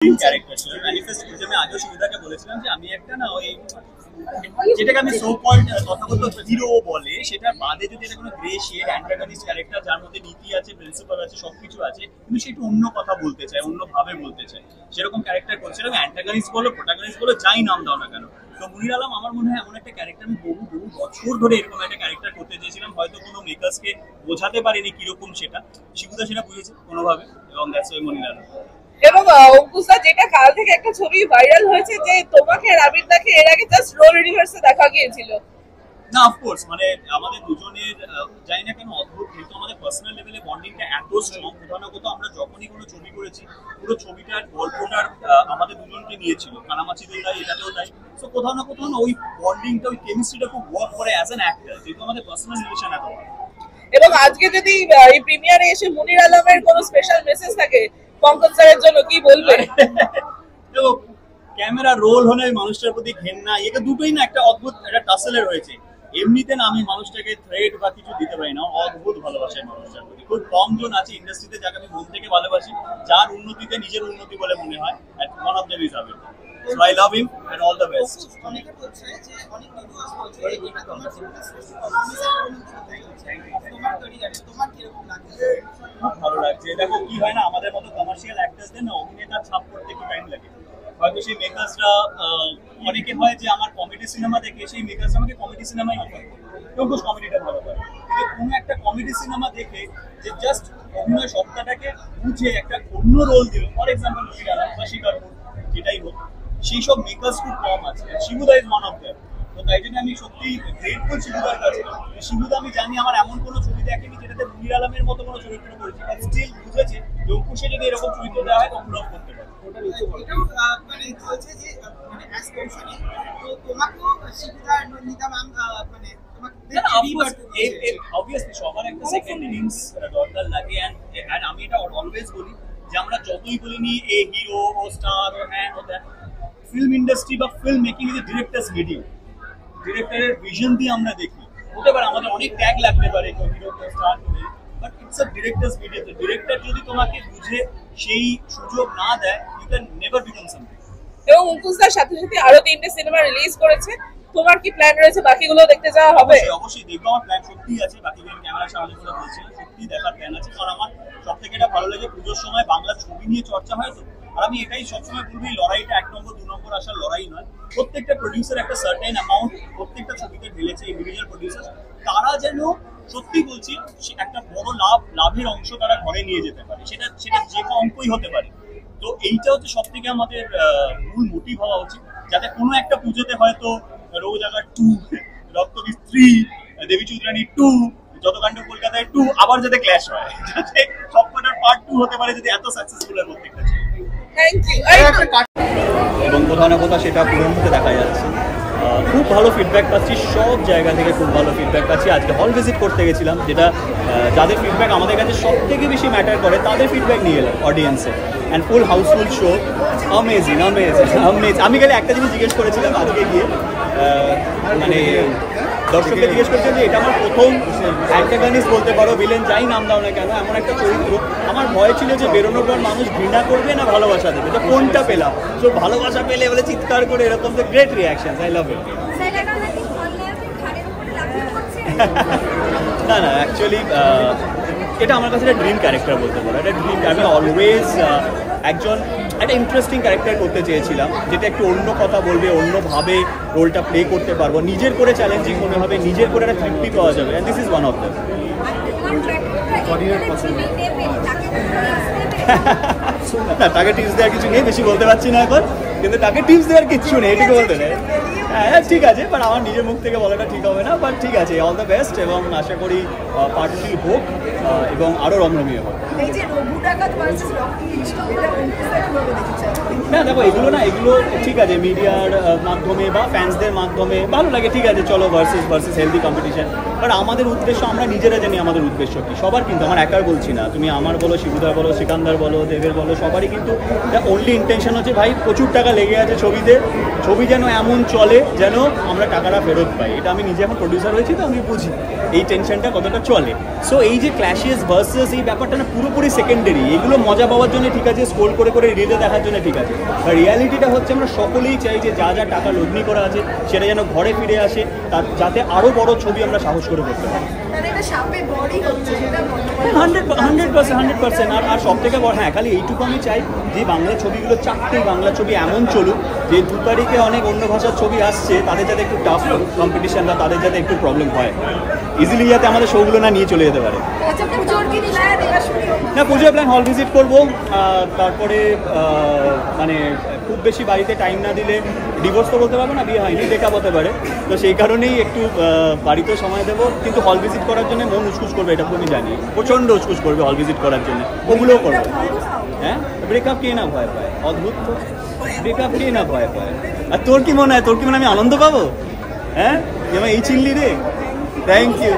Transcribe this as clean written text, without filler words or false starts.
Character ছিল manifest করতে আমি আগেও সুবিধাকে বলেছিলাম যে আমি একটা না ওই যেটাকে আমি সো কল্ড তথাগত হিরো বলে সেটা বাদে যদি এটা কোনো গ্রে শেড অ্যান্টাগনিস্ট ক্যারেক্টার যার মধ্যে নীতি আছে প্রিন্সিপাল আছে সবকিছু আছে কিন্তু সে একটু অন্য কথা বলতে চায় অন্য ভাবে বলতে চায় সেরকম ক্যারেক্টার করছিলাম অ্যান্টাগনিস্ট বলো প্রোটাগনিস্ট বলো যাই নাম দাও না কেন তো মুনির আলম আমার মনে হয় এমন একটা ক্যারেক্টার আমি বহু বছর ধরে এরকম একটা ক্যারেক্টার করতে চেয়েছিলাম হয়তো কোনো মেকার্সকে বোঝাতে পারিনি কিরকম সেটা শিবুদা সেটা বুঝেছে কোনোভাবে এবং দ্যাটস ওয়াই মুনির আলম। এবং অঙ্কুশদা যেটা কাল থেকে একটা ছবি ভাইরাল হয়েছে যে তোমাকে আর আবিরদাকে এর আগে জাস্ট রোল রিভার্সে দেখা গিয়েছিল। না অফকোর্স মানে আমাদের দুজনের জানি না কেন অদ্ভুত কিন্তু আমাদের পার্সোনাল লেভেলে বন্ডিংটা এত স্ট্রং কোথাও না কোথাও আমরা যখনই কোনো ছবি করেছি পুরো ছবিটার গল্পটার আমাদের দুজনকে নিয়েছিল কানামাছিতেও তাই এটাতেও তাই সো কোথাও না ওই বন্ডিংটা ওই কেমিস্ট্রিটা খুব ওয়ার্ক করে অ্যাজ অ্যান অ্যাক্টর যেহেতু আমাদের পার্সোনাল রিলেশন এত। এবং আজকে যদি এই প্রিমিয়ারে এসে মুনির আলমের কোনো স্পেশাল মেসেজ থাকে পঙ্কজ স্যারের জন্য কি বলবে? দেখো ক্যামেরা রোল হলে মানুষটার প্রতি ঘেন্না এটা দুটোই না একটা অদ্ভুত একটা টাসেলের হয়েছে এমনিতে না আমি মানুষটাকে থ্রেড বা কিছু দিতে পারি না অদ্ভুত ভালোবাসায় মানুষটার প্রতি খুব কম জন আছে ইন্ডাস্ট্রিতে যাকে আমি মন থেকে ভালোবাসি যার উন্নতিতে নিজের উন্নতি বলে মনে হয় one of the is Abir So I love him and all the best. অনেকে বলছে যে অনেক ভিডিওস বলছে এটা তোমার জীবনের শ্রেষ্ঠ তোমার ক্যারিয়ারে তোমার কি রকম লাগছে? খুব ভালো লাগছে দেখো কি হয় না আমাদের মতো কমার্শিয়াল অ্যাক্টরসদের না অভিনেতার ছাপ করতে একটু টাইম লাগে হয়তো সেই মেকার্সরা অনেকে হয় যে আমার কমেডি সিনেমা দেখে সেই মেকার্স আমাকে কমেডি সিনেমাই অফার করে কেউ কেউ কমেডিটা ভালো করে কিন্তু কোনো একটা কমেডি সিনেমা দেখে যে জাস্ট অভিনয় সত্তাটাকে বুঝে একটা অন্য রোল দিল ফর এক্সাম্পল বা শিকারপুর যেটাই হোক সেই সব মেকার্স খুব কম আছে শিবুদা ইজ ওয়ান অফ দেম তো তাই জন্য আমি সত্যি গ্রেটফুল শিবুদার কাছে শিবুদা আমি জানি আমার এমন কোনো ছবি দেখেনি যেটাতে মুনির আলমের মতো কোনো চরিত্র করেছি বাট স্টিল বুঝেছে যে অঙ্কুশে যদি এরকম চরিত্র দেওয়া হয় তখন লভ করতে পারে এটাও মানে বলছে যে মানে অ্যাজ কৌশলী তো তোমাকেও শিবুদা নন্দিতা ম্যাম মানে অবভিয়াসলি সবার একটা সেকেন্ড ইনিংস দরকার লাগে এন্ড আমি এটা অলওয়েজ বলি যে আমরা যতই বলিনি এ হিরো ও স্টার ও হ্যান ও দ্যাট ফিল্ম ইন্ডাস্ট্রি বা film making is a directors medium ডিরেক্টরের ভিশন দিয়ে আমরা দেখি হতে পারে আমাদের অনেক ট্যাগ লাগতে পারে কেউ হিরো কেউ স্টার করে but it's a director's medium তো ডিরেক্টর যদি তোমাকে বুঝে সেই সুযোগ না দেয় you can never become something. এবং অঙ্কুশদার সাথে সাথে আরো 3টে সিনেমা রিলিজ করেছে তোমার কি প্ল্যান রয়েছে বাকিগুলো দেখতে যাওয়া হবে? অবশ্যই দেখবো আমার প্ল্যান সত্যিই আছে বাকিগুলো ক্যামেরার সামনে করে বলছি সত্যি দেখার প্ল্যান আছে কারণ আমার সব থেকে এটা ভালো লাগে পুজোর সময় বাংলা ছবি নিয়ে চর্চা হয় তো আর আমি এটাই সবসময় বলবি লড়াইটা 1 নম্বর 2 নম্বর আসার লড়াই নয় প্রত্যেকটা প্রডিউসার একটা সার্টেন অ্যামাউন্ট প্রত্যেকটা ছবিতে ঢেলেছে ইন্ডিভিজুয়াল প্রডিউসার তারা যেন সত্যি বলছি একটা বড় লাভের অংশ তারা ঘরে নিয়ে যেতে পারে সেটা যে কোনো অঙ্কই হতে পারে তো এইটা হচ্ছে সব থেকে আমাদের মূল মোটিভ হওয়া উচিত যাতে কোনো একটা পুজোতে হয়তো রোজাগার 2 রক্তবীজ 3 দেবী চৌধুরানী 2 যতকাণ্ড কলকাতায় 2 আবার যাতে ক্ল্যাশ হয় যাতে সবকটার পার্ট 2 হতে পারে যদি এত সাকসেসফুল হয় প্রত্যেকটা থ্যাংক ইউ। এবং কোথাও না কোথাও সেটা পূরণ হতে দেখা যাচ্ছে খুব ভালো ফিডব্যাক পাচ্ছি সব জায়গা থেকে খুব ভালো ফিডব্যাক পাচ্ছি আজকে হল ভিজিট করতে গেছিলাম যেটা যাদের ফিডব্যাক আমাদের কাছে সব থেকে বেশি ম্যাটার করে তাদের ফিডব্যাক নিয়ে এলাম অডিয়েন্সে and full houseful show amazing আমি গেলে একটা জিনিস জিজ্ঞেস করেছিলাম আজকে গিয়ে মানে দর্শককে জিজ্ঞেস করছেন যে এটা আমার প্রথম অ্যান্টাগনিস্ট বলতে পারো ভিলেন যাই নাম দাও না কেন এমন একটা চরিত্র আমার ভয় ছিল যে বেরোনোর পর মানুষ ঘৃণা করবে না ভালোবাসা দেবে তো কোনটা পেলাম তো ভালোবাসা পেলে বলে চিৎকার করে এরকম তো গ্রেট রিয়াকশন আই লাভ ইট। না অ্যাকচুয়ালি এটা আমার কাছে একটা ড্রিম ক্যারেক্টার বলতে পারো একটা ড্রিম আমি অলওয়েজ একটা ইন্টারেস্টিং ক্যারেক্টার করতে চেয়েছিলাম যেটা একটু অন্য কথা বলবে অন্যভাবে রোলটা প্লে করতে পারবো নিজের করে চ্যালেঞ্জিং মনে হবে নিজের করে একটা তৃপ্তি পাওয়া যাবে and this is one of them. না তাকে টিপস দেওয়ার কিছু নেই বেশি বলতে পারছি না এখন কিন্তু তাকে টিপস দেওয়ার কিছু নেই এটুকু বলতে নেই হ্যাঁ ঠিক আছে বাট আমার নিজের মুখ থেকে বলাটা ঠিক হবে না বাট ঠিক আছে অল দ্য বেস্ট এবং আশা করি পার্টনারশিপ হোক এবং আরও রমরমিয়ে হোক। এই যে রঘু ডাকাত ভার্সেস রকি এটা না দেখো এগুলো ঠিক আছে মিডিয়ার মাধ্যমে বা ফ্যান্সদের মাধ্যমে ভালো লাগে, ঠিক আছে চলো ভার্সেস হেলদি কম্পিটিশন। বাট আমাদের উদ্দেশ্য আমরা নিজেরা জানি আমাদের উদ্দেশ্য কি, সবার কিন্তু, আমার একার বলছি না, তুমি আমার বলো, শিবুদার বলো, সিকান্দার বলো, দেবের বলো, সবারই কিন্তু অনলি ইন্টেনশন হচ্ছে ভাই প্রচুর টাকা লেগে আছে ছবিতে, ছবি যেন এমন চলে যেন আমরা টাকাটা ফেরত পাই। এটা আমি নিজে এখন প্রডিউসার হয়েছি তো আমি বুঝি এই টেনশনটা কতটা চলে। সো এই যে ক্ল্যাশেস ভার্সেস এই ব্যাপারটা না পুরোপুরি সেকেন্ডারি, এগুলো মজা পাওয়ার জন্য ঠিক আছে, স্ক্রোল করে রিলে দেখার জন্য ঠিক আছে। আর রিয়ালিটিটা হচ্ছে আমরা সকলেই চাই যে যা যা টাকা লগ্নি করা আছে সেটা যেন ঘরে ফিরে আসে, তার যাতে আরও বড় ছবি আমরা সাহস করে করতে পারি। 100%। আর সব থেকে বড়, হ্যাঁ খালি এইটুকু আমি চাই যে বাংলা ছবিগুলো, চারটেই বাংলা ছবি এমন চলুক যে 2 তারিখে অনেক অন্য ভাষার ছবি আসছে তাদের যাতে একটু টাফ কম্পিটিশন বা তাদের যাতে একটু প্রবলেম হয়, ইজিলি যাতে আমাদের শোগুলো না নিয়ে চলে যেতে পারে। না পুজোর প্ল্যান, হল ভিজিট করবো, তারপরে মানে খুব বেশি বাড়িতে টাইম না দিলে ডিভোর্স তো বলতে পারবো না, বিয়ে হয়নি, ব্রেকআপ হতে পারে, তো সেই কারণেই একটু বাড়িতেও সময় দেবো। কিন্তু হল ভিজিট করার জন্য মন উসকুস করবে, এটা তো আমি জানি, প্রচণ্ড উসকুস করবে হল ভিজিট করার জন্য, ওগুলোও করবে। হ্যাঁ ব্রেকআপ কে না ভয় পায়, অদ্ভুত তো, ব্রেকআপ কে না ভয় পায়। আর তোর কি মনে হয় আমি আনন্দ পাবো? হ্যাঁ এই চিনলি রে, থ্যাংক ইউ।